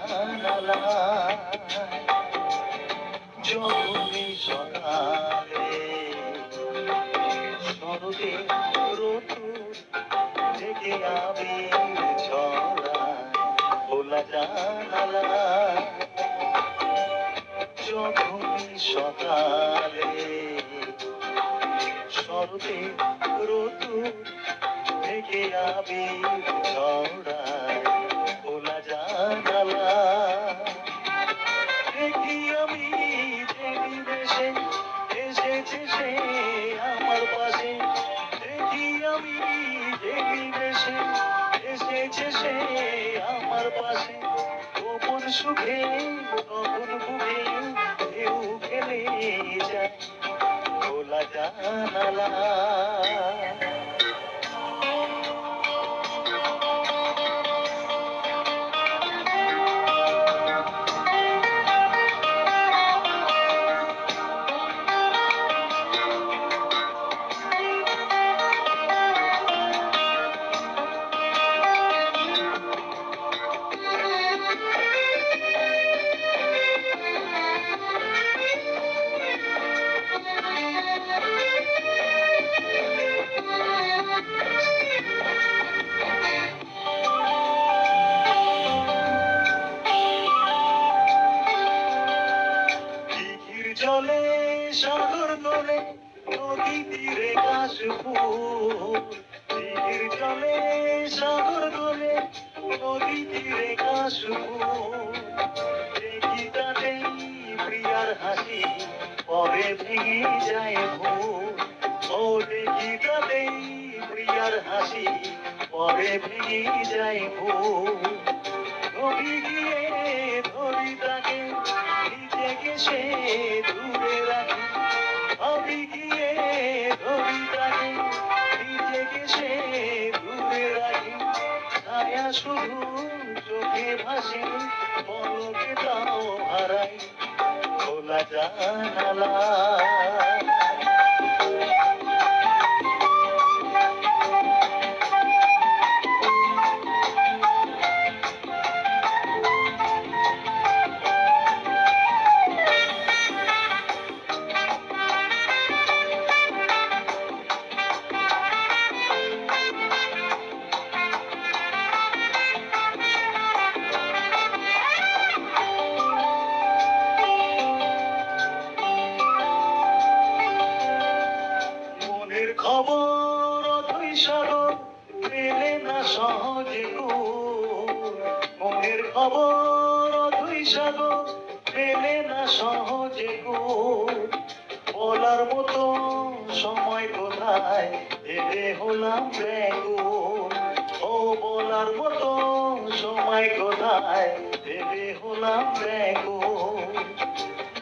জানালায় যখনই সকালে শরতে রতুর থেকে আবির ছড়ায় খোলা জানালায় যখনই সকালে শরতে রতুর থেকে আবির ছড়ায় খোলা জানালায় দেখি আমি যে নিমেষে এসেছে সে আমার পাশে দেখি আমি যে নিমেষে এসেছে সে আমার পাশে গোপন সুখে তখন বুকে ঢেউ খেলে যায় খোলা জানালা চলে সাগর তোলে নদী তীরে ঘাস ফুল তীর চলে সাগর তোলে নদী তীরে ঘাস ফুল দেখি তাতেই প্রিয়ার হাসি পরে ভেঙে যায় ভুল ও দেখি তাতেই প্রিয়ার হাসি পরে ভেঙে যায় ভুল ধরি গিয়ে ধরি তাকে নিচে গেছে দূরে রাখি আমি গিয়ে ধরি তাকে নিচে গেছে দূরে রাখি ছায়া শুধু চোখে ভাসে পলকে তাও হারাই খোলা জানালা খবর অথই সাগর পেলে না সহজে মনের খবর অথই সাগর পেলে না সহজে বলার মতো সময় কোথায় ভেবে হলাম ব্যাকুল ও বলার মতো সময় কোথায় ভেবে হলাম ব্যাকুল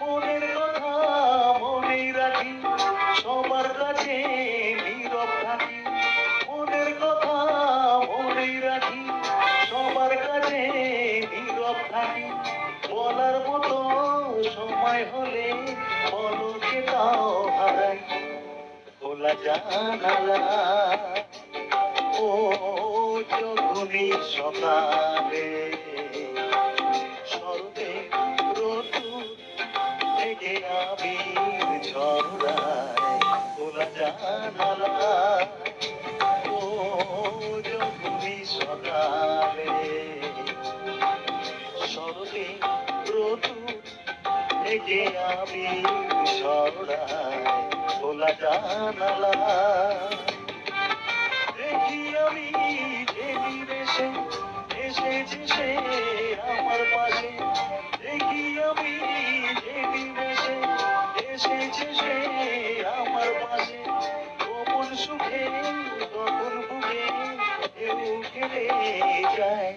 মনের কথা মনেই রাখি সবার কাছে নীরব থাকি মনের কথা মনেই রাখি সবার কাছে নীরব থাকি বলার মতো সময় হলে বলকে তাও হারাই খোলা জানালা ও যখনই সকালে শরতে রতুর থেকে আবির ছড়ায় খোলা জানালা ও যখনই সকালে শরতে রতুর থেকে আবির ছড়ায় খোলা জানালা দেখি আমি যে নিমেষে এসেছে সে আমার পাশে দেখি আমি যে নিমেষে এসেছে সে আমার পাশে গোপন সুখে তখন বুকে ঢেউ খেলে যায়।